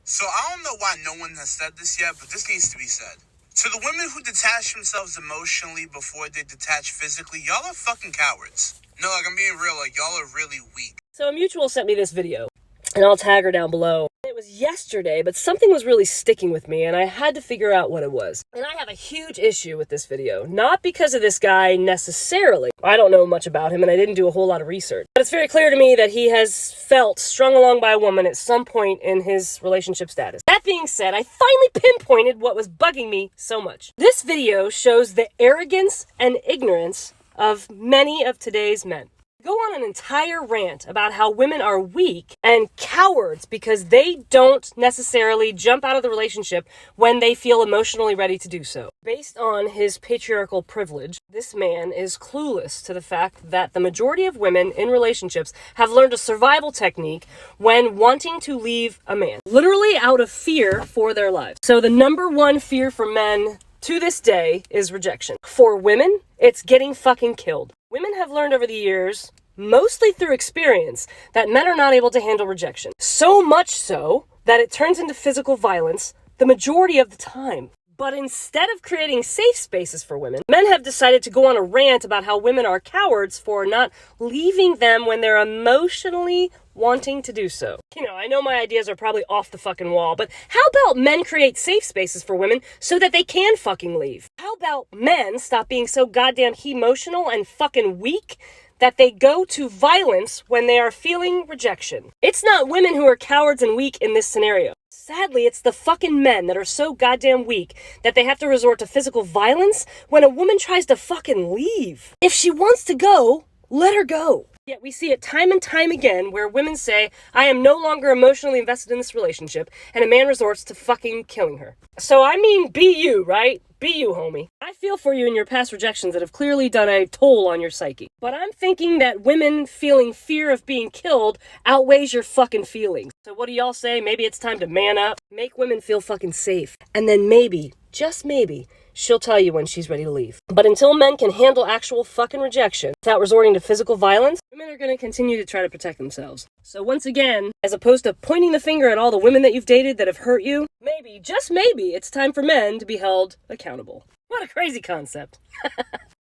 So I don't know why no one has said this yet, but this needs to be said. To the women who detach themselves emotionally before they detach physically, y'all are fucking cowards. No, like, I'm being real, like, y'all are really weak. So a mutual sent me this video, and I'll tag her down below. It was yesterday, but something was really sticking with me, and I had to figure out what it was. And I have a huge issue with this video. Not because of this guy necessarily. I don't know much about him, and I didn't do a whole lot of research. But it's very clear to me that he has felt strung along by a woman at some point in his relationship status. That being said, I finally pinpointed what was bugging me so much. This video shows the arrogance and ignorance of many of today's men. Go on an entire rant about how women are weak and cowards because they don't necessarily jump out of the relationship when they feel emotionally ready to do so. Based on his patriarchal privilege, this man is clueless to the fact that the majority of women in relationships have learned a survival technique when wanting to leave a man, literally out of fear for their lives. So the number one fear for men to this day is rejection. For women, it's getting fucking killed. Women have learned over the years, mostly through experience, that men are not able to handle rejection. So much so that it turns into physical violence the majority of the time. But instead of creating safe spaces for women, men have decided to go on a rant about how women are cowards for not leaving them when they're emotionally wanting to do so. You know, I know my ideas are probably off the fucking wall, but how about men create safe spaces for women so that they can fucking leave? How about men stop being so goddamn emotional and fucking weak that they go to violence when they are feeling rejection? It's not women who are cowards and weak in this scenario. Sadly, it's the fucking men that are so goddamn weak that they have to resort to physical violence when a woman tries to fucking leave. If she wants to go, let her go. Yet we see it time and time again where women say, I am no longer emotionally invested in this relationship, and a man resorts to fucking killing her. So I mean, be you, right? Be you, homie. I feel for you in your past rejections that have clearly done a toll on your psyche. But I'm thinking that women feeling fear of being killed outweighs your fucking feelings. So what do y'all say? Maybe it's time to man up, make women feel fucking safe, and then maybe, just maybe, she'll tell you when she's ready to leave. But until men can handle actual fucking rejection without resorting to physical violence, women are going to continue to try to protect themselves. So once again, as opposed to pointing the finger at all the women that you've dated that have hurt you, maybe, just maybe, it's time for men to be held accountable. What a crazy concept.